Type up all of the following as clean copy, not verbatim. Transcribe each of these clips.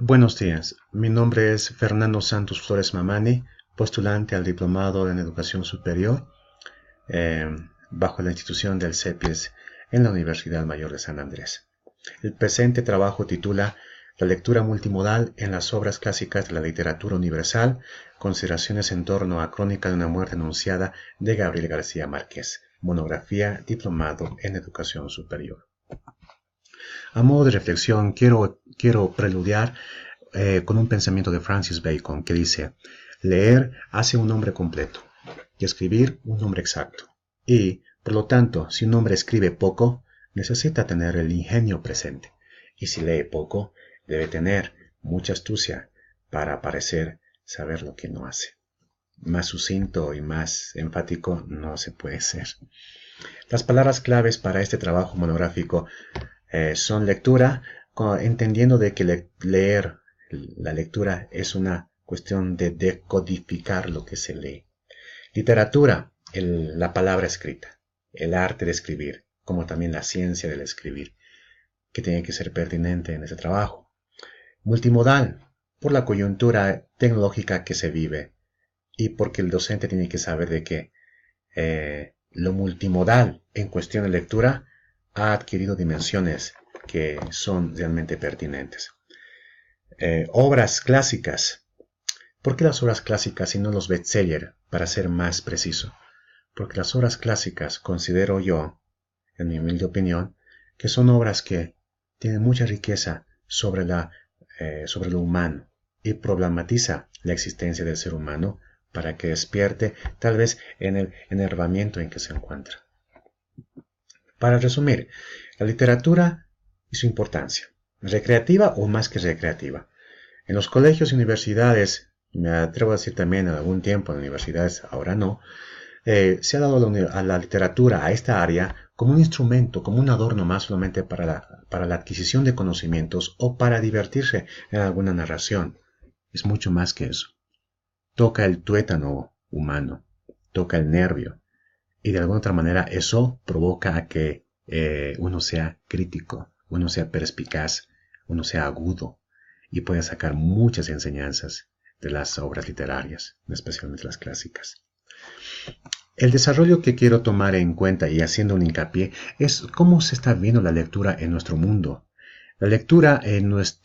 Buenos días, mi nombre es Fernando Santos Flores Mamani, postulante al Diplomado en Educación Superior eh, bajo la institución del CEPIES en la Universidad Mayor de San Andrés. El presente trabajo titula La lectura multimodal en las obras clásicas de la literatura universal, consideraciones en torno a Crónica de una muerte anunciada de Gabriel García Márquez, monografía Diplomado en Educación Superior. A modo de reflexión, quiero preludiar con un pensamiento de Francis Bacon que dice: leer hace un hombre completo y escribir un hombre exacto. Y, por lo tanto, si un hombre escribe poco, necesita tener el ingenio presente. Y si lee poco, debe tener mucha astucia para parecer saber lo que no hace. Más sucinto y más enfático no se puede ser. Las palabras claves para este trabajo monográfico son lectura, entendiendo de que leer, la lectura es una cuestión de decodificar lo que se lee. Literatura, la palabra escrita, el arte de escribir, como también la ciencia del escribir, que tiene que ser pertinente en ese trabajo. Multimodal, por la coyuntura tecnológica que se vive y porque el docente tiene que saber de que lo multimodal en cuestión de lectura ha adquirido dimensiones que son realmente pertinentes. Obras clásicas. ¿Por qué las obras clásicas y no los bestsellers, para ser más preciso? Porque las obras clásicas considero yo, en mi humilde opinión, que son obras que tienen mucha riqueza sobre lo humano y problematiza la existencia del ser humano para que despierte tal vez en el enervamiento en que se encuentra. Para resumir, la literatura y su importancia, recreativa o más que recreativa. En los colegios y universidades, me atrevo a decir también en algún tiempo en universidades, ahora no, se ha dado a la literatura, a esta área, como un instrumento, como un adorno más solamente para la adquisición de conocimientos o para divertirse en alguna narración. Es mucho más que eso. Toca el tuétano humano, toca el nervio, y de alguna otra manera eso provoca a que uno sea crítico, uno sea perspicaz, uno sea agudo y pueda sacar muchas enseñanzas de las obras literarias, especialmente las clásicas. El desarrollo que quiero tomar en cuenta y haciendo un hincapié es cómo se está viendo la lectura en nuestro mundo. La lectura en los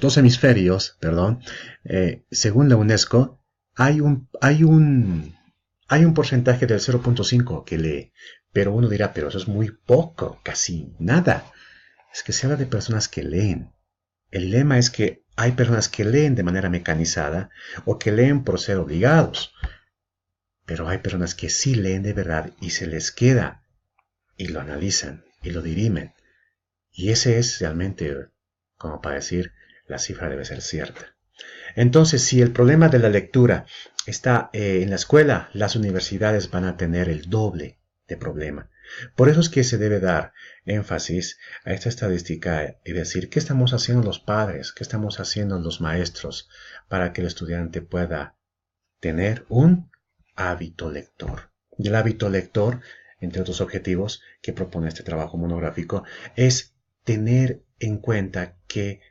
dos hemisferios, perdón, según la UNESCO, hay un porcentaje del 0.5 que lee, pero uno dirá, pero eso es muy poco, casi nada. Es que se habla de personas que leen. El dilema es que hay personas que leen de manera mecanizada o que leen por ser obligados, pero hay personas que sí leen de verdad y se les queda y lo analizan y lo dirimen. Y ese es realmente, como para decir, la cifra debe ser cierta. Entonces, si el problema de la lectura está en la escuela, las universidades van a tener el doble de problema. Por eso es que se debe dar énfasis a esta estadística y decir qué estamos haciendo los padres, qué estamos haciendo los maestros para que el estudiante pueda tener un hábito lector. Y el hábito lector, entre otros objetivos que propone este trabajo monográfico, es tener en cuenta que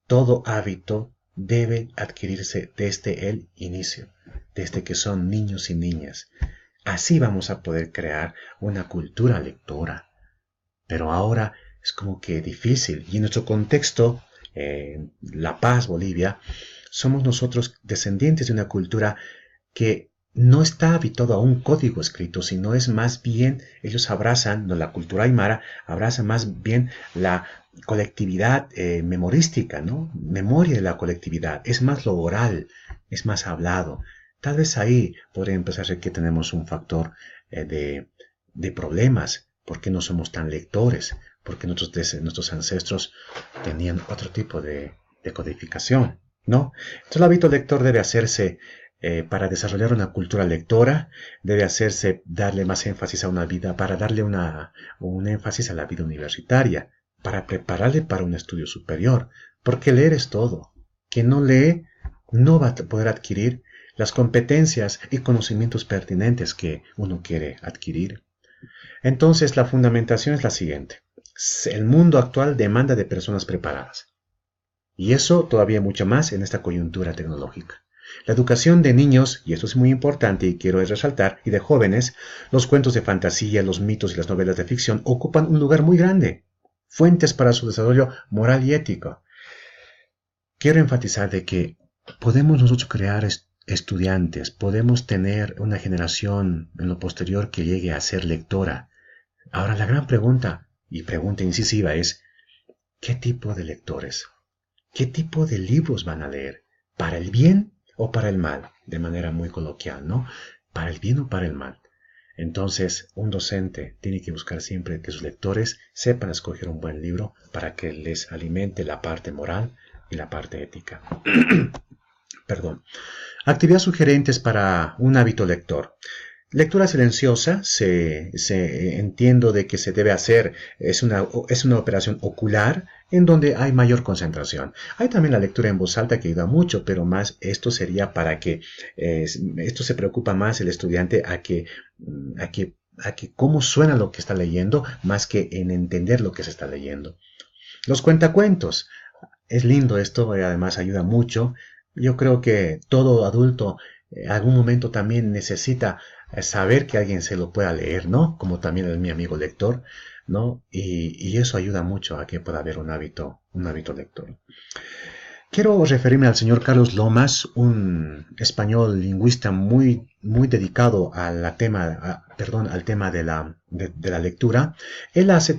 todo hábito debe adquirirse desde el inicio, desde que son niños y niñas. Así vamos a poder crear una cultura lectora. Pero ahora es como que difícil. Y en nuestro contexto, La Paz, Bolivia, somos nosotros descendientes de una cultura que no está habituado a un código escrito, sino es más bien, ellos abrazan, no, la cultura aymara abraza más bien la colectividad memorística, ¿no? Memoria de la colectividad, es más lo oral, es más hablado. Tal vez ahí podría empezar a ser que tenemos un factor de problemas, porque no somos tan lectores, porque nuestros ancestros tenían otro tipo de codificación, ¿no? Entonces el hábito lector debe hacerse para desarrollar una cultura lectora, debe hacerse darle más énfasis a una vida, para darle un énfasis a la vida universitaria, para prepararle para un estudio superior, porque leer es todo. Quien no lee no va a poder adquirir las competencias y conocimientos pertinentes que uno quiere adquirir. Entonces la fundamentación es la siguiente. El mundo actual demanda de personas preparadas. Y eso todavía mucho más en esta coyuntura tecnológica. La educación de niños, y esto es muy importante y quiero resaltar, y de jóvenes, los cuentos de fantasía, los mitos y las novelas de ficción ocupan un lugar muy grande, fuentes para su desarrollo moral y ético. Quiero enfatizar de que podemos nosotros crear estudiantes, podemos tener una generación en lo posterior que llegue a ser lectora. Ahora la gran pregunta, y pregunta incisiva, es ¿qué tipo de lectores? ¿Qué tipo de libros van a leer? ¿Para el bien o para el mal? De manera muy coloquial, ¿no? ¿Para el bien o para el mal? Entonces, un docente tiene que buscar siempre que sus lectores sepan escoger un buen libro para que les alimente la parte moral y la parte ética. Perdón. Actividades sugerentes para un hábito lector. Lectura silenciosa, entiendo de que se debe hacer, es una operación ocular en donde hay mayor concentración. Hay también la lectura en voz alta que ayuda mucho, pero más esto sería para que, esto se preocupa más el estudiante a que cómo suena lo que está leyendo, más que en entender lo que se está leyendo. Los cuentacuentos. Es lindo esto, además ayuda mucho. Yo creo que todo adulto en algún momento también necesita saber que alguien se lo pueda leer, ¿no? Como también es mi amigo lector, ¿no? Y eso ayuda mucho a que pueda haber un hábito lector. Quiero referirme al señor Carlos Lomas, un español lingüista muy dedicado al tema de la lectura. Él hace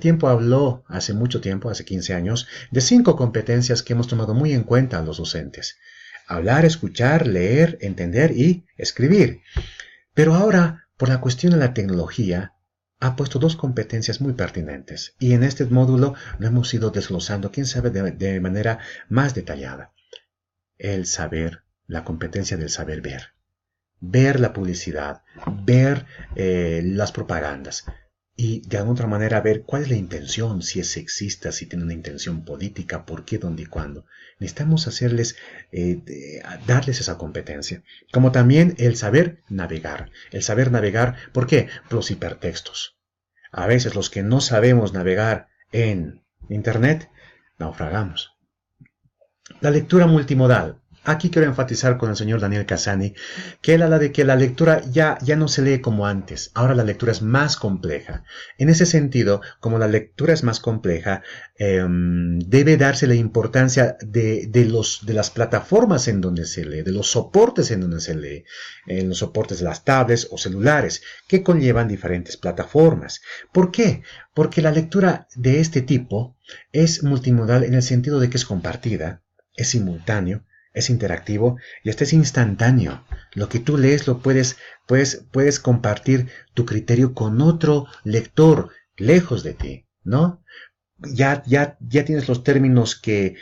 mucho tiempo, hace 15 años, de 5 competencias que hemos tomado muy en cuenta los docentes. Hablar, escuchar, leer, entender y escribir. Pero ahora, por la cuestión de la tecnología, ha puesto 2 competencias muy pertinentes y en este módulo lo hemos ido desglosando, quién sabe, de manera más detallada. El saber, la competencia del saber ver la publicidad, ver las propagandas y de alguna otra manera ver cuál es la intención, si es sexista, si tiene una intención política, por qué, dónde y cuándo. Necesitamos darles esa competencia. Como también el saber navegar. El saber navegar, ¿por qué? Por los hipertextos. A veces los que no sabemos navegar en Internet, naufragamos. La lectura multimodal. Aquí quiero enfatizar con el señor Daniel Cassani que él habla de que la lectura ya no se lee como antes. Ahora la lectura es más compleja. En ese sentido, como la lectura es más compleja, debe darse la importancia de las plataformas en donde se lee, de los soportes en donde se lee, en los soportes de las tablets o celulares, que conllevan diferentes plataformas. ¿Por qué? Porque la lectura de este tipo es multimodal en el sentido de que es compartida, es simultáneo, es interactivo y este es instantáneo. Lo que tú lees lo puedes compartir tu criterio con otro lector lejos de ti, ¿no? Ya tienes los términos que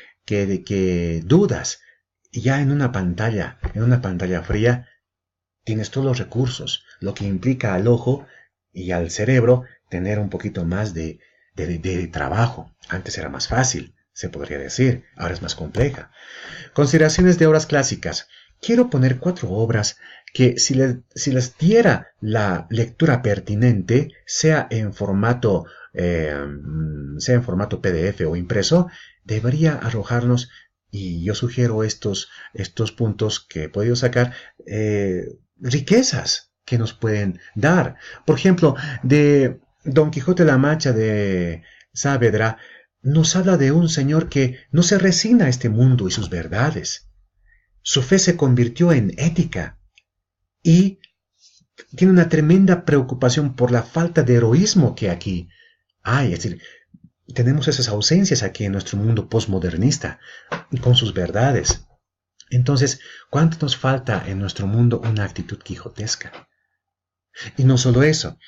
dudas. Y ya en una pantalla fría, tienes todos los recursos, lo que implica al ojo y al cerebro tener un poquito más de trabajo. Antes era más fácil, se podría decir, ahora es más compleja. Consideraciones de obras clásicas. Quiero poner 4 obras que si les diera la lectura pertinente, sea en formato PDF o impreso, debería arrojarnos, y yo sugiero estos puntos que he podido sacar, riquezas que nos pueden dar. Por ejemplo, de Don Quijote de la Mancha de Saavedra, nos habla de un señor que no se resigna a este mundo y sus verdades. Su fe se convirtió en ética y tiene una tremenda preocupación por la falta de heroísmo que aquí hay. Es decir, tenemos esas ausencias aquí en nuestro mundo postmodernista con sus verdades. Entonces, ¿cuánto nos falta en nuestro mundo una actitud quijotesca? Y no solo eso,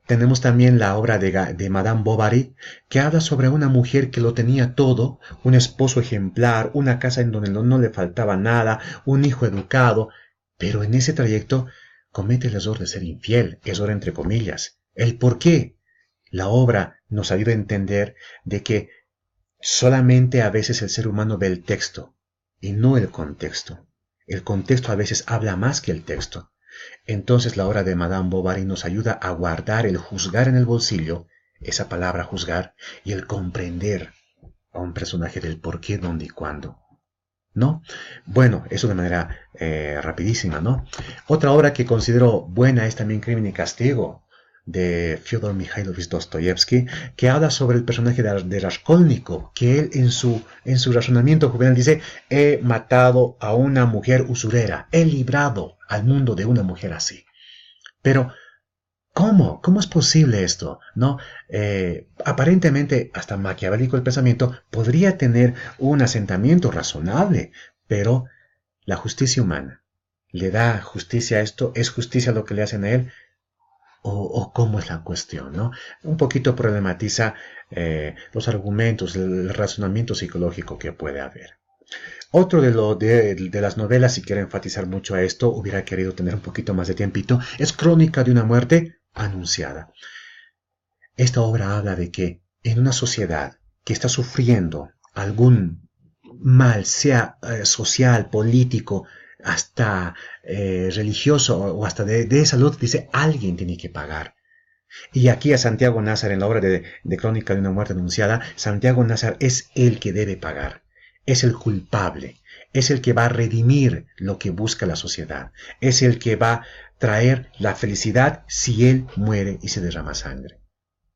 tenemos también la obra de Madame Bovary, que habla sobre una mujer que lo tenía todo, un esposo ejemplar, una casa en donde no le faltaba nada, un hijo educado, pero en ese trayecto comete el error de ser infiel, error entre comillas. ¿El por qué? La obra nos ayuda a entender de que solamente a veces el ser humano ve el texto y no el contexto. El contexto a veces habla más que el texto. Entonces la obra de Madame Bovary nos ayuda a guardar el juzgar en el bolsillo, esa palabra juzgar y el comprender a un personaje del por qué, dónde y cuándo. ¿No? Bueno, eso de manera rapidísima, ¿no? Otra obra que considero buena es también Crimen y Castigo, de Fyodor Mikhailovich Dostoyevsky, que habla sobre el personaje de Raskolnikov, que él en su razonamiento juvenil dice: he matado a una mujer usurera, he librado al mundo de una mujer así. Pero ¿cómo? ¿Cómo es posible esto? ¿No? Aparentemente, hasta maquiavélico el pensamiento podría tener un asentamiento razonable, pero la justicia humana, ¿le da justicia a esto? ¿Es justicia lo que le hacen a él? ¿O cómo es la cuestión? ¿No? Un poquito problematiza los argumentos, el razonamiento psicológico que puede haber. Otro de las novelas, si quiero enfatizar mucho a esto, hubiera querido tener un poquito más de tiempito, es Crónica de una muerte anunciada. Esta obra habla de que en una sociedad que está sufriendo algún mal, sea social, político, hasta religioso o hasta de salud, dice, alguien tiene que pagar. Y aquí a Santiago Nazar, en la obra de Crónica de una muerte anunciada, Santiago Nazar es el que debe pagar, es el culpable, es el que va a redimir lo que busca la sociedad, es el que va a traer la felicidad si él muere y se derrama sangre.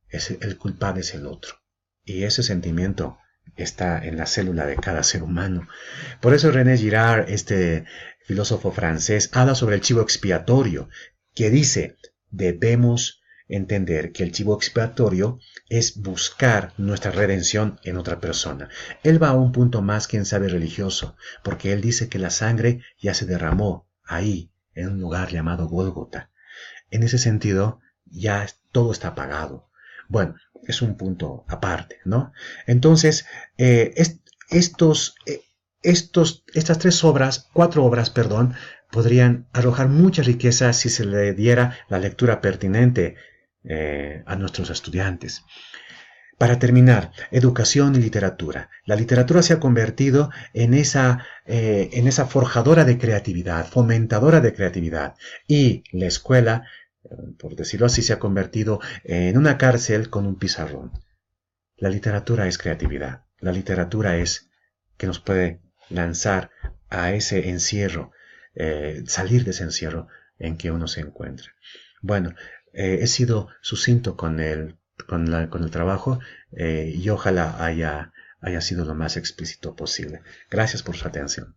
El culpable es el otro. Y ese sentimiento está en la célula de cada ser humano. Por eso René Girard, este filósofo francés, habla sobre el chivo expiatorio, que dice, debemos entender que el chivo expiatorio es buscar nuestra redención en otra persona. Él va a un punto más, quién sabe, religioso, porque él dice que la sangre ya se derramó ahí, en un lugar llamado Gólgota. En ese sentido, ya todo está pagado. Bueno, es un punto aparte, ¿no? Entonces, estas cuatro obras, perdón, podrían arrojar mucha riqueza si se le diera la lectura pertinente a nuestros estudiantes. Para terminar, educación y literatura. La literatura se ha convertido en esa forjadora de creatividad, fomentadora de creatividad. Y la escuela, por decirlo así, se ha convertido en una cárcel con un pizarrón. La literatura es creatividad. La literatura es que nos puede lanzar a ese encierro, salir de ese encierro en que uno se encuentra. Bueno, he sido sucinto con el trabajo y ojalá haya sido lo más explícito posible. Gracias por su atención.